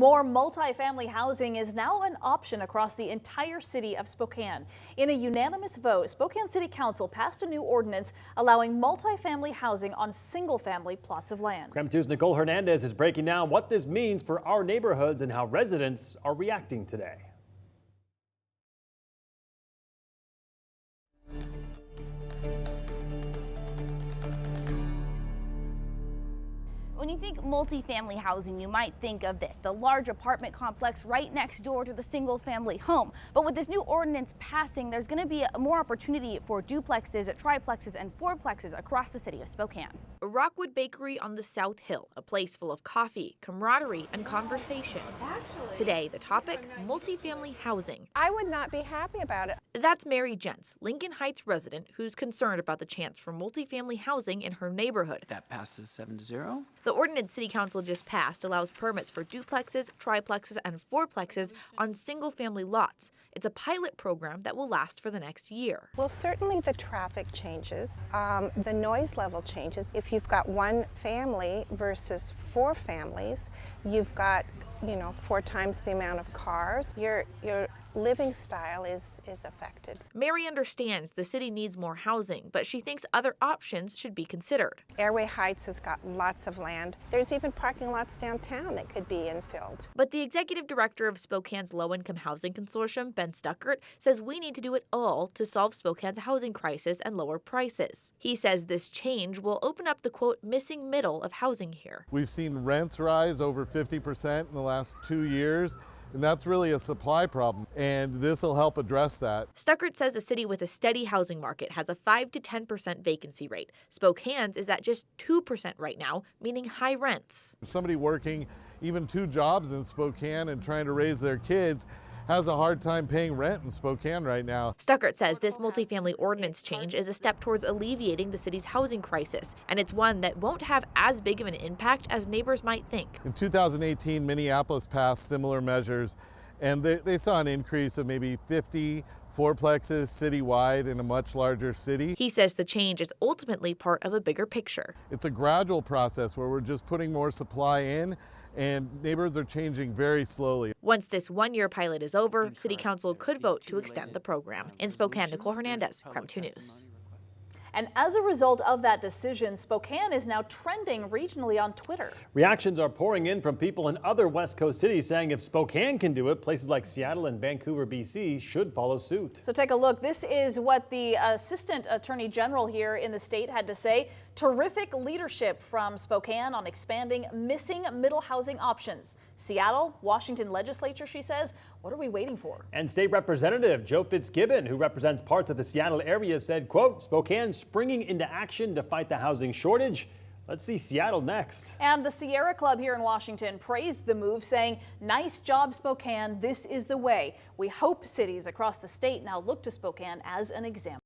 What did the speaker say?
More multifamily housing is now an option across the entire city of Spokane. In a unanimous vote, Spokane City Council passed a new ordinance allowing multifamily housing on single-family plots of land. KREM 2's Nicole Hernandez is breaking down what this means for our neighborhoods and how residents are reacting today. When you think multifamily housing, you might think of this, the large apartment complex right next door to the single family home. But with this new ordinance passing, there's going to be more opportunity for duplexes, triplexes, and fourplexes across the city of Spokane. A Rockwood Bakery on the South Hill, a place full of coffee, camaraderie, and conversation. Today, the topic, multifamily housing. I would not be happy about it. That's Mary Jentz, Lincoln Heights resident, who's concerned about the chance for multifamily housing in her neighborhood. That passes 7-0. The ordinance City Council just passed allows permits for duplexes, triplexes, and fourplexes on single-family lots. It's a pilot program that will last for the next year. Well, certainly the traffic changes, the noise level changes. If you've got one family versus four families, you've got, 4 times the amount of cars. Your living style is affected. Mary understands the city needs more housing, but she thinks other options should be considered. Airway Heights has got lots of land. There's even parking lots downtown that could be infilled. But the executive director of Spokane's low-income housing consortium, Ben Stuckert, says we need to do it all to solve Spokane's housing crisis and lower prices. He says this change will open up the, quote, missing middle of housing here. We've seen rents rise over 50% in the last 2 years. And that's really a supply problem, and this will help address that. Stuckert says a city with a steady housing market has a 5 to 10% vacancy rate. Spokane's is at just 2% right now, meaning high rents. If somebody working even 2 jobs in Spokane and trying to raise their kids has a hard time paying rent in Spokane right now. Stuckert says this multifamily ordinance change is a step towards alleviating the city's housing crisis, and it's one that won't have as big of an impact as neighbors might think. In 2018, Minneapolis passed similar measures, and they saw an increase of maybe 50 fourplexes citywide in a much larger city. He says the change is ultimately part of a bigger picture. It's a gradual process where we're just putting more supply in, and neighborhoods are changing very slowly. Once this 1-year pilot is over, City Council could vote to extend the program. In Spokane, Nicole Hernandez, KREM 2 News. And as a result of that decision, Spokane is now trending regionally on Twitter. Reactions are pouring in from people in other West Coast cities saying if Spokane can do it, places like Seattle and Vancouver, BC should follow suit. So take a look. This is what the Assistant Attorney General here in the state had to say. Terrific leadership from Spokane on expanding missing middle housing options. Seattle, Washington legislature, she says, what are we waiting for? And State Representative Joe Fitzgibbon, who represents parts of the Seattle area, said, quote, Spokane springing into action to fight the housing shortage. Let's see Seattle next. And the Sierra Club here in Washington praised the move, saying, nice job, Spokane. This is the way. We hope cities across the state now look to Spokane as an example.